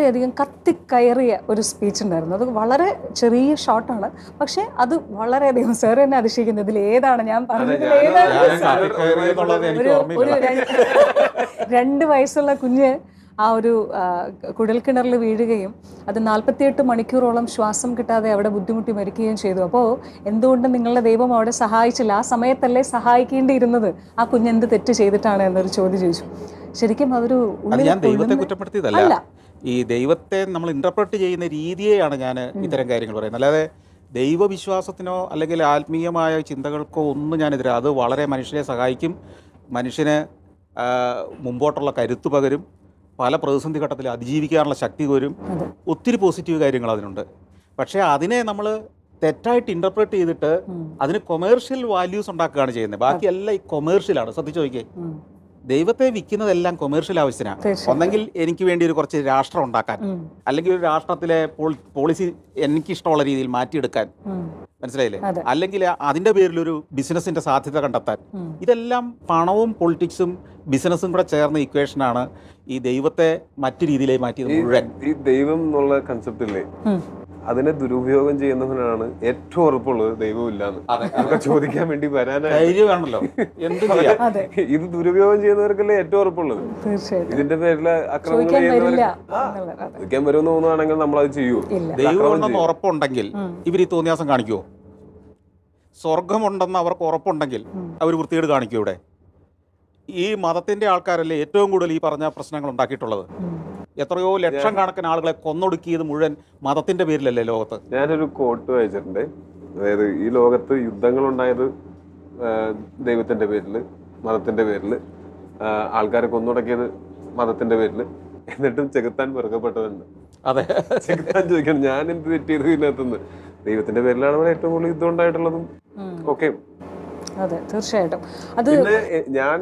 വളരെയധികം കത്തിക്കയറിയ ഒരു സ്പീച്ച് ഉണ്ടായിരുന്നു. അത് വളരെ ചെറിയ ഷോർട്ടാണ്, പക്ഷെ അത് വളരെയധികം സാർ എന്നെ അതിശയിക്കുന്നത് ഇതിൽ ഏതാണ് ഞാൻ പറഞ്ഞതിൽ ഏതാണ്. ഒരു 2 വയസ്സുള്ള കുഞ്ഞ് ആ ഒരു കുഴൽക്കിണറിൽ വീഴുകയും അത് 48 മണിക്കൂറോളം ശ്വാസം കിട്ടാതെ അവിടെ ബുദ്ധിമുട്ടി മരിക്കുകയും ചെയ്തു. അപ്പോൾ എന്തുകൊണ്ട് നിങ്ങളുടെ ദൈവം അവിടെ സഹായിച്ചില്ല? ആ സമയത്തല്ലേ സഹായിക്കേണ്ടിയിരുന്നത്? ആ കുഞ്ഞ് എന്ത് തെറ്റ് ചെയ്തിട്ടാണ് എന്നൊരു ചോദ്യം ചോദിച്ചു. ശരിക്കും അതൊരു ഞാൻ ദൈവത്തെ കുറ്റപ്പെടുത്തിയതല്ല, ഈ ദൈവത്തെ നമ്മൾ ഇന്റർപ്രറ്റ് ചെയ്യുന്ന രീതിയെയാണ് ഞാൻ ഇത്തരം കാര്യങ്ങൾ പറയുന്നത്. അല്ലാതെ ദൈവവിശ്വാസത്തിനോ അല്ലെങ്കിൽ ആത്മീയമായ ചിന്തകൾക്കോ ഒന്നും ഞാനെതിരെ. അത് വളരെ മനുഷ്യനെ സഹായിക്കും, മനുഷ്യന് മുമ്പോട്ടുള്ള കരുത്ത് പകരും, പല പ്രതിസന്ധി ഘട്ടത്തിൽ അതിജീവിക്കാനുള്ള ശക്തി വരും, ഒത്തിരി പോസിറ്റീവ് കാര്യങ്ങൾ അതിനുണ്ട്. പക്ഷേ അതിനെ നമ്മൾ തെറ്റായിട്ട് ഇന്റർപ്രറ്റ് ചെയ്തിട്ട് അതിന് കൊമേഴ്ഷ്യൽ വാല്യൂസ് ഉണ്ടാക്കുകയാണ് ചെയ്യുന്നത്. ബാക്കിയെല്ലാം ഈ കൊമേഴ്ഷ്യലാണ്. ശ്രദ്ധിച്ചു നോക്കിയേ, ദൈവത്തെ വിൽക്കുന്നതെല്ലാം കൊമേഴ്ഷ്യൽ ആവശ്യത്തിനാണ്. ഒന്നെങ്കിൽ എനിക്ക് വേണ്ടി ഒരു കുറച്ച് രാഷ്ട്രം ഉണ്ടാക്കാൻ, അല്ലെങ്കിൽ ഒരു രാഷ്ട്രത്തിലെ പോളിസി എനിക്കിഷ്ടമുള്ള രീതിയിൽ മാറ്റിയെടുക്കാൻ, മനസ്സിലായില്ലേ? അല്ലെങ്കിൽ അതിന്റെ പേരിലൊരു ബിസിനസിന്റെ സാധ്യത കണ്ടെത്താൻ. ഇതെല്ലാം പണവും പൊളിറ്റിക്സും ബിസിനസ്സും കൂടെ ചേർന്ന ഇക്വേഷനാണ് ഈ ദൈവത്തെ മറ്റു രീതിയിലേക്ക് മാറ്റിയത് മുഴുവൻ. ഈ ദൈവം എന്നുള്ള കൺസെപ്റ്റ് ഇല്ലേ, അതിനെ ദുരുപയോഗം ചെയ്യുന്നവനാണ് ഏറ്റവും ഉറപ്പുള്ളത് ദൈവമില്ലാന്ന്. അതൊക്കെ ചോദിക്കാൻ വേണ്ടി വരാനാണല്ലോ. ഇത് ദുരുപയോഗം ചെയ്യുന്നവർക്കല്ലേ ഏറ്റവും ഉറപ്പുള്ളത്. ഇതിന്റെ പേരില് അക്രമങ്ങൾ ചോദിക്കാൻ വരുമെന്ന് തോന്നുകയാണെങ്കിൽ നമ്മളത് ചെയ്യൂ. ദൈവമുണ്ടെന്ന് ഉറപ്പുണ്ടെങ്കിൽ ഇവർ ഈ തോന്നിയാസം കാണിക്കുമോ? സ്വർഗമുണ്ടെന്ന് അവർക്ക് ഉറപ്പുണ്ടെങ്കിൽ അവർ വൃത്തികേട് കാണിക്കും. ഇവിടെ ഈ മതത്തിന്റെ ആൾക്കാരല്ലേ ഏറ്റവും കൂടുതൽ ഈ പറഞ്ഞ പ്രശ്നങ്ങൾ ഉണ്ടാക്കിയിട്ടുള്ളത്. എത്രയോ ലക്ഷം കണക്കിന് ആളുകളെ കൊന്നൊടുക്കിയത് മുഴുവൻ മതത്തിന്റെ പേരിലല്ലേ ലോകത്ത്. ഞാനൊരു കോട്ട് വായിച്ചിട്ടുണ്ട്. അതായത് ഈ ലോകത്ത് യുദ്ധങ്ങൾ ഉണ്ടായത് ദൈവത്തിന്റെ പേരില്, മതത്തിന്റെ പേരില്, ആൾക്കാരെ കൊന്നൊടുക്കിയത് മതത്തിന്റെ പേരില്, എന്നിട്ടും ചെകുത്താൻ വെറുക്കപ്പെട്ടതുണ്ട്. അതെ, ചെകുത്താൻ ചോദിക്കണം ഞാൻ എന്ത് തെറ്റിയത് ഇതിനകത്തുനിന്ന്. ദൈവത്തിന്റെ പേരിലാണ് ഇവിടെ ഏറ്റവും കൂടുതൽ യുദ്ധം ഉണ്ടായിട്ടുള്ളതും. ഓക്കെ, അതെ, തീർച്ചയായിട്ടും. പിന്നെ ഞാൻ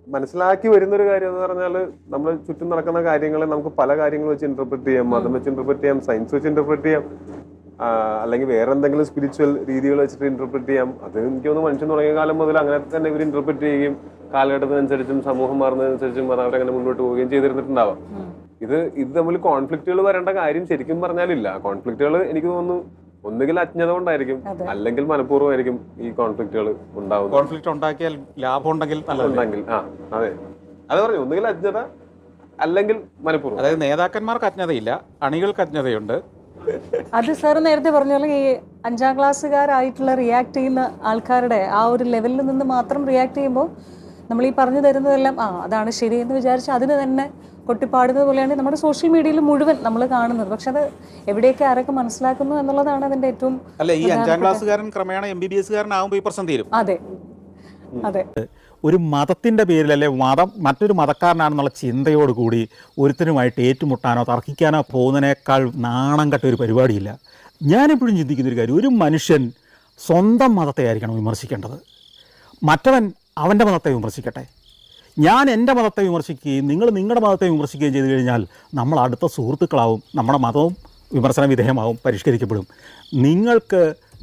മനസ്സിലാക്കി വരുന്നൊരു കാര്യം എന്ന് പറഞ്ഞാൽ, നമ്മൾ ചുറ്റും നടക്കുന്ന കാര്യങ്ങളെ നമുക്ക് പല കാര്യങ്ങൾ വെച്ച് ഇന്റർപ്രറ്റ് ചെയ്യാം. മതം വെച്ച് ഇന്റർപ്രറ്റ് ചെയ്യാം, സയൻസ് വെച്ച് ഇന്റർപ്രറ്റ് ചെയ്യാം, അല്ലെങ്കിൽ വേറെ എന്തെങ്കിലും സ്പിരിച്വൽ രീതികൾ വെച്ചിട്ട് ഇന്റർപ്രറ്റ് ചെയ്യാം. അത് എനിക്ക് തോന്നുന്നു മനുഷ്യൻ തുടങ്ങിയ കാലം മുതൽ അങ്ങനെ തന്നെ ഇവർ ഇന്റർപ്രറ്റ് ചെയ്യുകയും കാലഘട്ടത്തിനനുസരിച്ചും സമൂഹം മാറുന്നതിനനുസരിച്ചും അത് അവരങ്ങനെ മുന്നോട്ട് പോവുകയും ചെയ്തിരുന്നിട്ടുണ്ടാവാം. ഇത് തമ്മിൽ കോൺഫ്ലിക്റ്റുകൾ വരേണ്ട കാര്യം ശരിക്കും പറഞ്ഞാലില്ല. കോൺഫ്ലിക്റ്റുകൾ എനിക്ക് തോന്നുന്നു ഒന്നുകിൽ അജ്ഞത കൊണ്ടായിരിക്കും, അല്ലെങ്കിൽ മനഃപൂർവ്വമായിരിക്കും ഈ കോൺഫ്ലിക്റ്റുകൾ ഉണ്ടാവുന്നത്. കോൺഫ്ലിക്റ്റ് ഉണ്ടാക്കിയാൽ ലാഭം ഉണ്ടെങ്കിൽ അതെ, അത് പറഞ്ഞു. ഒന്നുകിൽ അജ്ഞത അല്ലെങ്കിൽ മനഃപൂർവ്വം. അതായത് നേതാക്കന്മാർക്ക് അജ്ഞതയില്ല, അണികൾക്ക് അജ്ഞതയുണ്ട്. അത് സാർ നേരത്തെ പറഞ്ഞ പോലെ ഈ 5ാം ക്ലാസ്സുകാരായിട്ടുള്ള റിയാക്ട് ചെയ്യുന്ന ആൾക്കാരുടെ ആ ഒരു ലെവലിൽ നിന്ന് മാത്രം റിയാക്ട് ചെയ്യുമ്പോൾ നമ്മൾ ഈ പറഞ്ഞു തരുന്നതെല്ലാം അതാണ് ശരിയെന്ന് വിചാരിച്ച് അതിന് തന്നെ കൊട്ടിപ്പാടുന്നത് പോലെയാണ് നമ്മുടെ സോഷ്യൽ മീഡിയയിൽ മുഴുവൻ നമ്മൾ കാണുന്നത്. പക്ഷെ അത് എവിടെയൊക്കെ ആരൊക്കെ മനസ്സിലാക്കുന്നു എന്നുള്ളതാണ് അതിന്റെ ഏറ്റവും. അല്ല, ഈ 5ാം ക്ലാസ്സുകാരൻ ക്രമേണ MBBS-കാരനാകുമ്പോൾ ഈ പ്രശ്നം തീരും. അതെ, അതെ. ഒരു മതത്തിൻ്റെ പേരിലല്ലേ മറ്റൊരു മതക്കാരനാണെന്നുള്ള ചിന്തയോടുകൂടി ഒരുത്തനുമായിട്ട് ഏറ്റുമുട്ടാനോ തർക്കിക്കാനോ പോകുന്നതിനേക്കാൾ നാണം കെട്ട ഒരു പരിപാടിയില്ല. ഞാനെപ്പോഴും ചിന്തിക്കുന്നൊരു കാര്യം, ഒരു മനുഷ്യൻ സ്വന്തം മതത്തെ ആയിരിക്കണം വിമർശിക്കേണ്ടത്. മറ്റവൻ അവൻ്റെ മതത്തെ വിമർശിക്കട്ടെ. ഞാൻ എൻ്റെ മതത്തെ വിമർശിക്കുകയും നിങ്ങൾ നിങ്ങളുടെ മതത്തെ വിമർശിക്കുകയും ചെയ്തു കഴിഞ്ഞാൽ നമ്മൾ അടുത്ത സുഹൃത്തുക്കളാവും, നമ്മുടെ മതവും വിമർശന വിധേയമാവും, പരിഷ്കരിക്കപ്പെടും. നിങ്ങൾക്ക്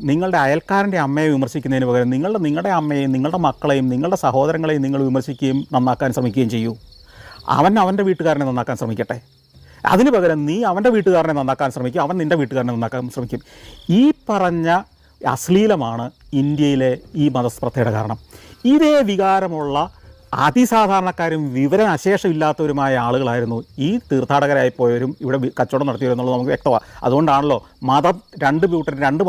നിങ്ങളുടെ അയൽക്കാരൻ്റെ അമ്മയെ വിമർശിക്കുന്നതിന് പകരം നിങ്ങളുടെ അമ്മയെയും നിങ്ങളുടെ മക്കളെയും നിങ്ങളുടെ സഹോദരങ്ങളെയും നിങ്ങൾ വിമർശിക്കുകയും നന്നാക്കാൻ ശ്രമിക്കുകയും ചെയ്യൂ. അവൻ്റെ വീട്ടുകാരനെ നന്നാക്കാൻ ശ്രമിക്കട്ടെ. അതിന് പകരം നീ അവൻ്റെ വീട്ടുകാരനെ നന്നാക്കാൻ ശ്രമിക്കും, അവൻ നിൻ്റെ വീട്ടുകാരനെ നന്നാക്കാൻ ശ്രമിക്കും. ഈ പറഞ്ഞ അശ്ലീലമാണ് ഇന്ത്യയിലെ ഈ മതസ്പർദ്ധയുടെ കാരണം. ഇതേ വികാരമുള്ള അതിസാധാരണക്കാരും വിവരശേഷമില്ലാത്തവരുമായ ആളുകളായിരുന്നു ഈ തീർത്ഥാടകരായി പോയവരും ഇവിടെ കച്ചവടം നടത്തിയവരും എന്നുള്ളത് നമുക്ക് വ്യക്തമാണ്. അതുകൊണ്ടാണല്ലോ മതം രണ്ട്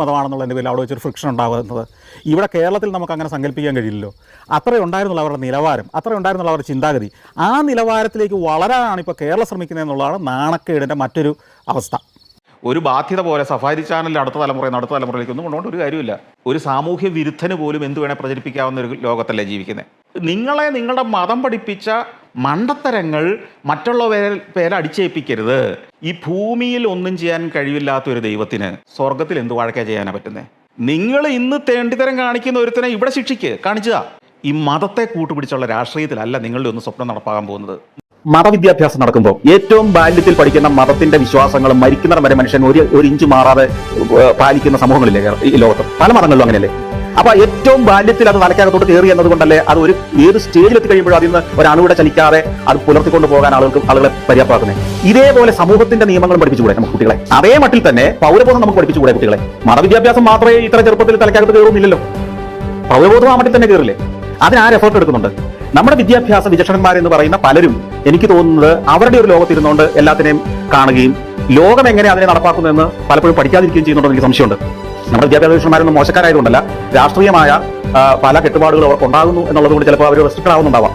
മതമാണെന്നുള്ളതിൻ്റെ പേരിൽ അവിടെ വെച്ചൊരു ഫ്രിക്ഷൻ ഉണ്ടാകുന്നത്. ഇവിടെ കേരളത്തിൽ നമുക്ക് അങ്ങനെ സങ്കല്പിക്കാൻ കഴിയില്ലല്ലോ. അത്രയും ഉണ്ടായിരുന്നുള്ള അവരുടെ നിലവാരം, അത്രയും ഉണ്ടായിരുന്നുള്ള അവരുടെ ചിന്താഗതി. ആ നിലവാരത്തിലേക്ക് വളരാനാണ് ഇപ്പോൾ കേരളം ശ്രമിക്കുന്നതെന്നുള്ളതാണ് നാണക്കേടിൻ്റെ മറ്റൊരു അവസ്ഥ. ഒരു ബാധ്യത പോലെ സഫാരി ചാനലിൽ അടുത്ത തലമുറയിലേക്ക് ഒന്നും കൊണ്ടുകൊണ്ട് ഒരു കാര്യമില്ല. ഒരു സാമൂഹ്യ വിരുദ്ധന് പോലും എന്ത് വേണേൽ പ്രചരിപ്പിക്കാവുന്ന ഒരു ലോകത്തല്ലേ ജീവിക്കുന്നത്. നിങ്ങളുടെ മതം പഠിപ്പിച്ച മണ്ടത്തരങ്ങൾ മറ്റുള്ളവരെ അടിച്ചേൽപ്പിക്കരുത്. ഈ ഭൂമിയിൽ ഒന്നും ചെയ്യാൻ കഴിവില്ലാത്ത ഒരു ദൈവത്തിന് സ്വർഗത്തിൽ എന്ത് വഴക്കാ ചെയ്യാനാ പറ്റുന്നത്? നിങ്ങൾ ഇന്ന് തേണ്ടിത്തരം കാണിക്കുന്ന ഒരുത്തനെ ഇവിടെ കാണിച്ചതാ. ഈ മതത്തെ കൂട്ടുപിടിച്ചുള്ള രാഷ്ട്രീയത്തിലല്ല നിങ്ങളുടെ ഒന്ന് സ്വപ്നം നടപ്പാകാൻ പോകുന്നത്. മതവിദ്യാഭ്യാസം നടക്കുമ്പോൾ ഏറ്റവും ബാല്യത്തിൽ പഠിക്കുന്ന മതത്തിന്റെ വിശ്വാസങ്ങളും മരിക്കുന്ന വരെ മനുഷ്യൻ ഒരു ഇഞ്ച് മാറാതെ പാലിക്കുന്ന സമൂഹങ്ങളില്ലേ ഈ ലോകത്ത്? പല മതങ്ങളിലും അങ്ങനെയല്ലേ? അപ്പൊ ഏറ്റവും ബാല്യത്തിൽ അത് തലക്കകത്തോട്ട് കയറി എന്നതുകൊണ്ടല്ലേ അത് ഒരു ഏത് സ്റ്റേജിലെത്തി കഴിയുമ്പോഴും അതിൽ നിന്ന് ഒരു അണുവിടെ ചലിക്കാതെ അത് പുലർത്തിക്കൊണ്ട് പോകാൻ ആളുകളെ പര്യാപ്തമാക്കുന്നത്. ഇതേപോലെ സമൂഹത്തിന്റെ നിയമങ്ങളും പഠിപ്പിച്ചുകൂടെ നമുക്ക് കുട്ടികളെ? അതേ മട്ടിൽ തന്നെ പൗരബോധം നമുക്ക് പഠിപ്പിച്ചുകൂടെ കുട്ടികളെ? മതവിദ്യാഭ്യാസം മാത്രമേ ഇത്ര ചെറുപ്പത്തിൽ തലക്കകത്ത് കയറുന്നില്ലല്ലോ, പൗരബോധം ആ മട്ടിൽ തന്നെ കയറില്ലേ? അതിനാര് എഫേർട്ട് എടുക്കുന്നുണ്ട്? നമ്മുടെ വിദ്യാഭ്യാസ വിചക്ഷണന്മാരെന്ന് പറയുന്ന പലരും എനിക്ക് തോന്നുന്നത് അവരുടെ ഒരു ലോകത്തിരുന്നുകൊണ്ട് എല്ലാത്തിനെയും കാണുകയും ലോകം എങ്ങനെ അതിനെ നടപ്പാക്കുന്നതെന്ന് പലപ്പോഴും പഠിക്കാതിരിക്കുകയും ചെയ്യുന്നുണ്ടെന്ന് എനിക്ക് സംശയമുണ്ട്. നമ്മുടെ വിദ്യാഭ്യാസ വിഷയന്മാരൊന്നും മോശക്കാരായതുകൊണ്ടല്ല, രാഷ്ട്രീയമായ പല കെട്ടുപാടുകളും അവർക്ക് ഉണ്ടാകുന്നു എന്നുള്ളത് കൊണ്ട് ചിലപ്പോൾ അവർ റെസ്ട്രിക്റ്റഡ് ആവുന്നുണ്ടാവാം.